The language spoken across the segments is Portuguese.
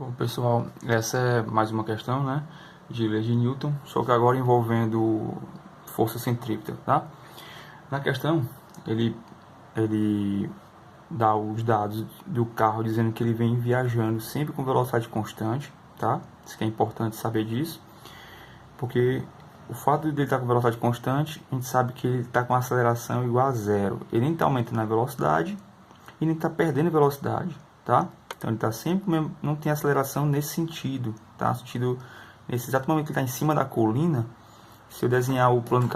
Bom, pessoal, essa é mais uma questão, né, de lei de Newton, só que agora envolvendo força centrípeta, tá? Na questão, ele dá os dados do carro dizendo que ele vem viajando sempre com velocidade constante, tá? Isso que é importante saber disso, porque o fato de ele estar com velocidade constante, a gente sabe que ele está com aceleração igual a zero. Ele nem está aumentando a velocidade e nem está perdendo velocidade, tá? Então ele está sempre mesmo, não tem aceleração nesse sentido, tá? Sentido, nesse exato momento que ele está em cima da colina, se eu desenhar o plano,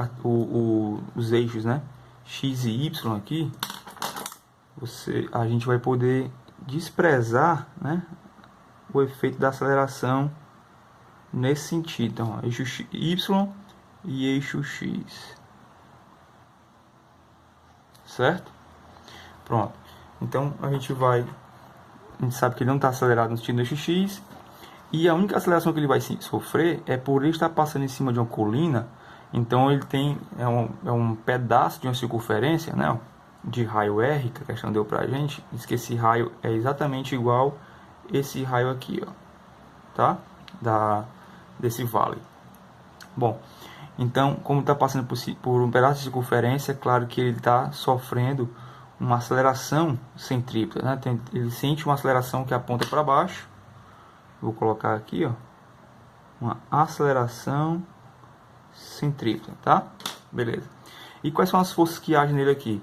os eixos, né, x e y aqui, a gente vai poder desprezar, né, o efeito da aceleração nesse sentido. Então, ó, eixo y e eixo x, certo? Pronto. Então a gente sabe que ele não está acelerado no sentido do eixo x, e a única aceleração que ele vai sofrer é por ele estar passando em cima de uma colina. Então ele tem um pedaço de uma circunferência, né, de raio r, que a questão deu pra gente. Diz que esse raio é exatamente igual esse raio aqui, ó, tá? Desse vale. Bom, então, como está passando por um pedaço de circunferência, é claro que ele está sofrendo uma aceleração centrípeta, né? Ele sente uma aceleração que aponta para baixo. Vou colocar aqui, ó, uma aceleração centrípeta, tá? Beleza. E quais são as forças que agem nele aqui?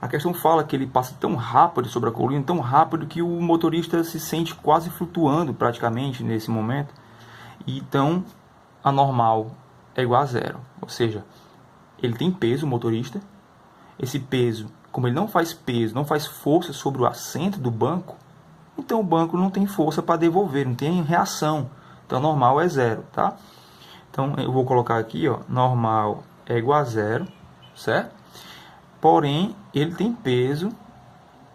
A questão fala que ele passa tão rápido sobre a colina, tão rápido que o motorista se sente quase flutuando praticamente nesse momento. E então a normal é igual a zero, ou seja, ele tem peso, o motorista. Esse peso, como ele não faz peso, não faz força sobre o assento do banco, então o banco não tem força para devolver, não tem reação. Então normal é zero, tá? Então eu vou colocar aqui, ó, normal é igual a zero, certo? Porém, ele tem peso,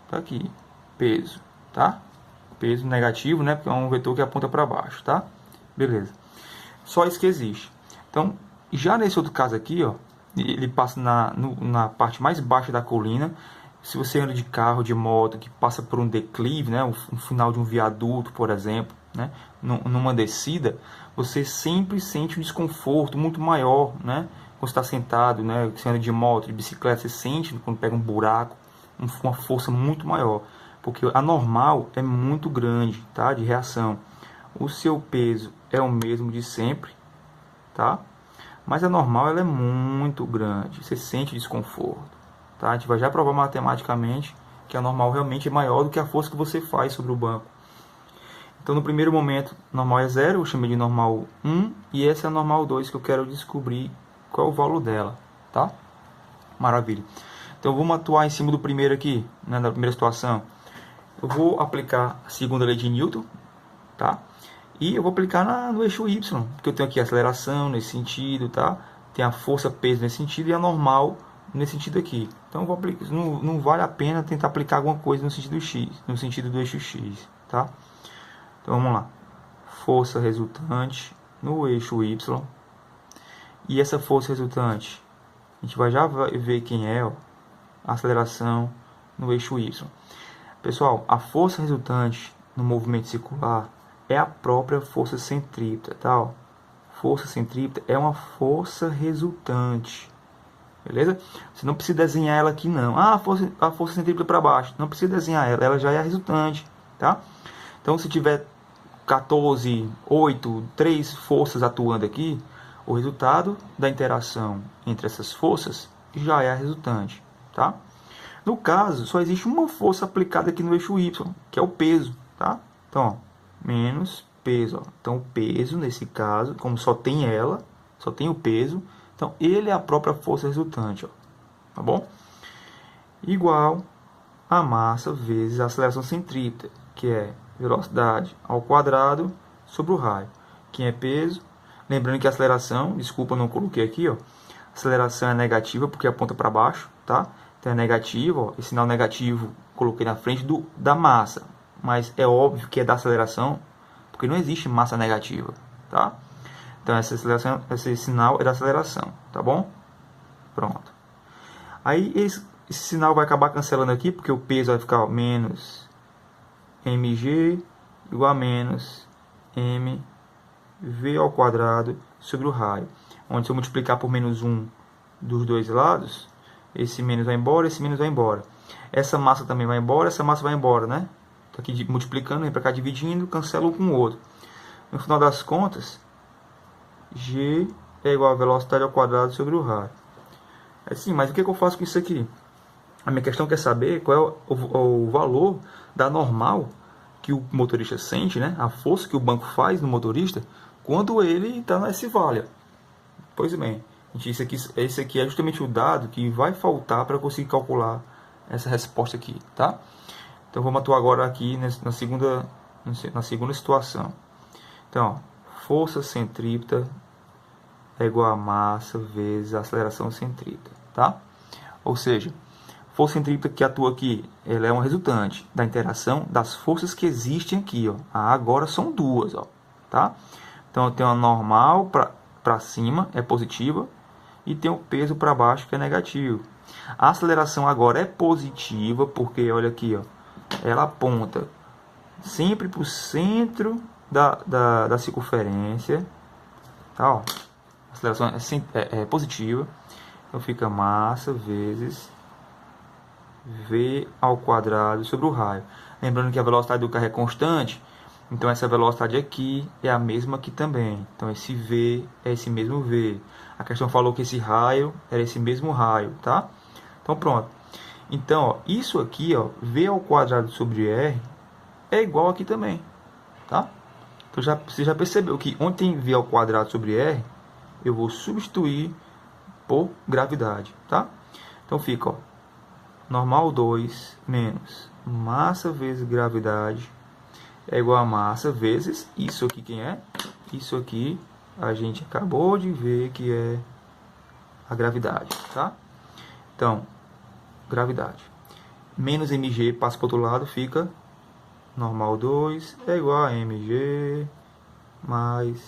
tá aqui, peso, tá? Peso negativo, né? Porque é um vetor que aponta para baixo, tá? Beleza. Só isso que existe. Então, já nesse outro caso aqui, ó, ele passa na parte mais baixa da colina. Se você anda de carro, de moto, que passa por um declive, né, um final de um viaduto, por exemplo, né, numa descida, você sempre sente um desconforto muito maior, né? Quando você está sentado, né, você anda de moto, de bicicleta, você sente quando pega um buraco, uma força muito maior, porque a normal é muito grande, tá, de reação. O seu peso é o mesmo de sempre, tá? Mas a normal ela é muito grande, você sente desconforto, tá? A gente vai já provar matematicamente que a normal realmente é maior do que a força que você faz sobre o banco. Então no primeiro momento, normal é 0, eu chamei de normal 1, e essa é a normal 2 que eu quero descobrir qual é o valor dela, tá? Maravilha. Então vamos atuar em cima do primeiro aqui, né, da primeira situação. Eu vou aplicar a segunda lei de Newton, tá? E eu vou aplicar no eixo y, porque eu tenho aqui a aceleração nesse sentido, tá? Tem a força-peso nesse sentido e a normal nesse sentido aqui. Então eu vou aplicar, não vale a pena tentar aplicar alguma coisa no sentido x, no sentido do eixo x, tá? Então vamos lá. Força resultante no eixo y. E essa força resultante, a gente vai já ver quem é, ó, a aceleração no eixo y. Pessoal, a força resultante no movimento circular é a própria força centrípeta, tá? Força centrípeta é uma força resultante, beleza? Você não precisa desenhar ela aqui não. Ah, a força centrípeta para baixo, não precisa desenhar ela, ela já é a resultante, tá? Então se tiver 14, 8, 3 forças atuando aqui, o resultado da interação entre essas forças já é a resultante, tá? No caso, só existe uma força aplicada aqui no eixo y, que é o peso, tá? Então, ó, menos peso, ó. Então o peso nesse caso, como só tem ela, só tem o peso, então ele é a própria força resultante, ó, tá bom? Igual a massa vezes a aceleração centrípeta, que é velocidade ao quadrado sobre o raio. Quem é peso? Lembrando que a aceleração, desculpa, não coloquei aqui, ó, aceleração é negativa porque aponta para baixo, tá? Então é negativo, ó, esse sinal negativo coloquei na frente da massa, mas é óbvio que é da aceleração, porque não existe massa negativa, tá? Então essa aceleração, esse sinal é da aceleração, tá bom? Pronto. Aí esse sinal vai acabar cancelando aqui, porque o peso vai ficar menos mg igual a menos mv ao quadrado sobre o raio. Onde se eu multiplicar por menos 1 dos dois lados, esse menos vai embora, esse menos vai embora. Essa massa também vai embora, essa massa vai embora, né? Tô aqui multiplicando, vem para cá dividindo, cancela um com o outro. No final das contas, G é igual a velocidade ao quadrado sobre o raio. Assim, mas o que eu faço com isso aqui? A minha questão quer saber qual é o valor da normal que o motorista sente, né? A força que o banco faz no motorista quando ele está nesse vale. Pois bem, esse aqui é justamente o dado que vai faltar para conseguir calcular essa resposta aqui, tá? Então vamos atuar agora aqui na segunda situação. Então, ó, força centrípeta é igual a massa vezes a aceleração centrípeta, tá? Ou seja, força centrípeta que atua aqui, ela é uma resultante da interação das forças que existem aqui, ó. Agora são duas, ó, tá? Então eu tenho a normal para cima, é positiva, e tem o peso para baixo, que é negativo. A aceleração agora é positiva, porque olha aqui, ó, ela aponta sempre para o centro da circunferência, tá? Ó, a aceleração é positiva, então fica massa vezes v ao quadrado sobre o raio. Lembrando que a velocidade do carro é constante, então essa velocidade aqui é a mesma aqui também. Então esse v é esse mesmo v. A questão falou que esse raio era esse mesmo raio, tá? Então pronto. Então, ó, isso aqui, ó, v ao quadrado sobre r é igual aqui também, tá? Então você já percebeu que onde tem v ao quadrado sobre r, eu vou substituir por gravidade, tá? Então fica, ó, normal 2 menos massa vezes gravidade é igual a massa vezes isso aqui, quem é? Isso aqui a gente acabou de ver que é a gravidade, tá? Então, gravidade. Menos mg passa para o outro lado, fica normal 2 é igual a mg mais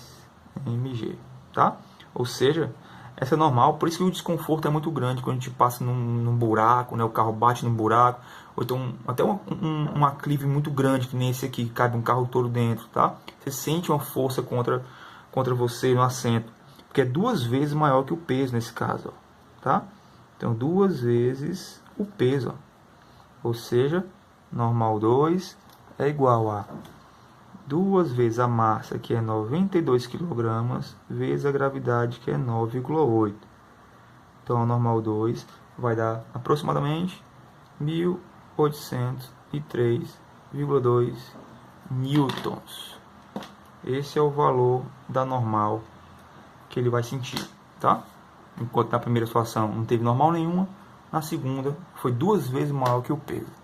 mg, tá? Ou seja, essa é normal, por isso que o desconforto é muito grande quando a gente passa num buraco, né? O carro bate num buraco, ou então até um aclive muito grande, que nem esse aqui, que cabe um carro todo dentro, tá? Você sente uma força contra você no assento, porque é 2 vezes maior que o peso nesse caso, ó, tá? Então 2 vezes o peso, ó. Ou seja, normal 2 é igual a 2 vezes a massa, que é 92 kg, vezes a gravidade, que é 9,8. Então, a normal 2 vai dar aproximadamente 1.803,2 newtons. Esse é o valor da normal que ele vai sentir, tá? Enquanto na primeira situação não teve normal nenhuma, na segunda foi 2 vezes maior que o peso.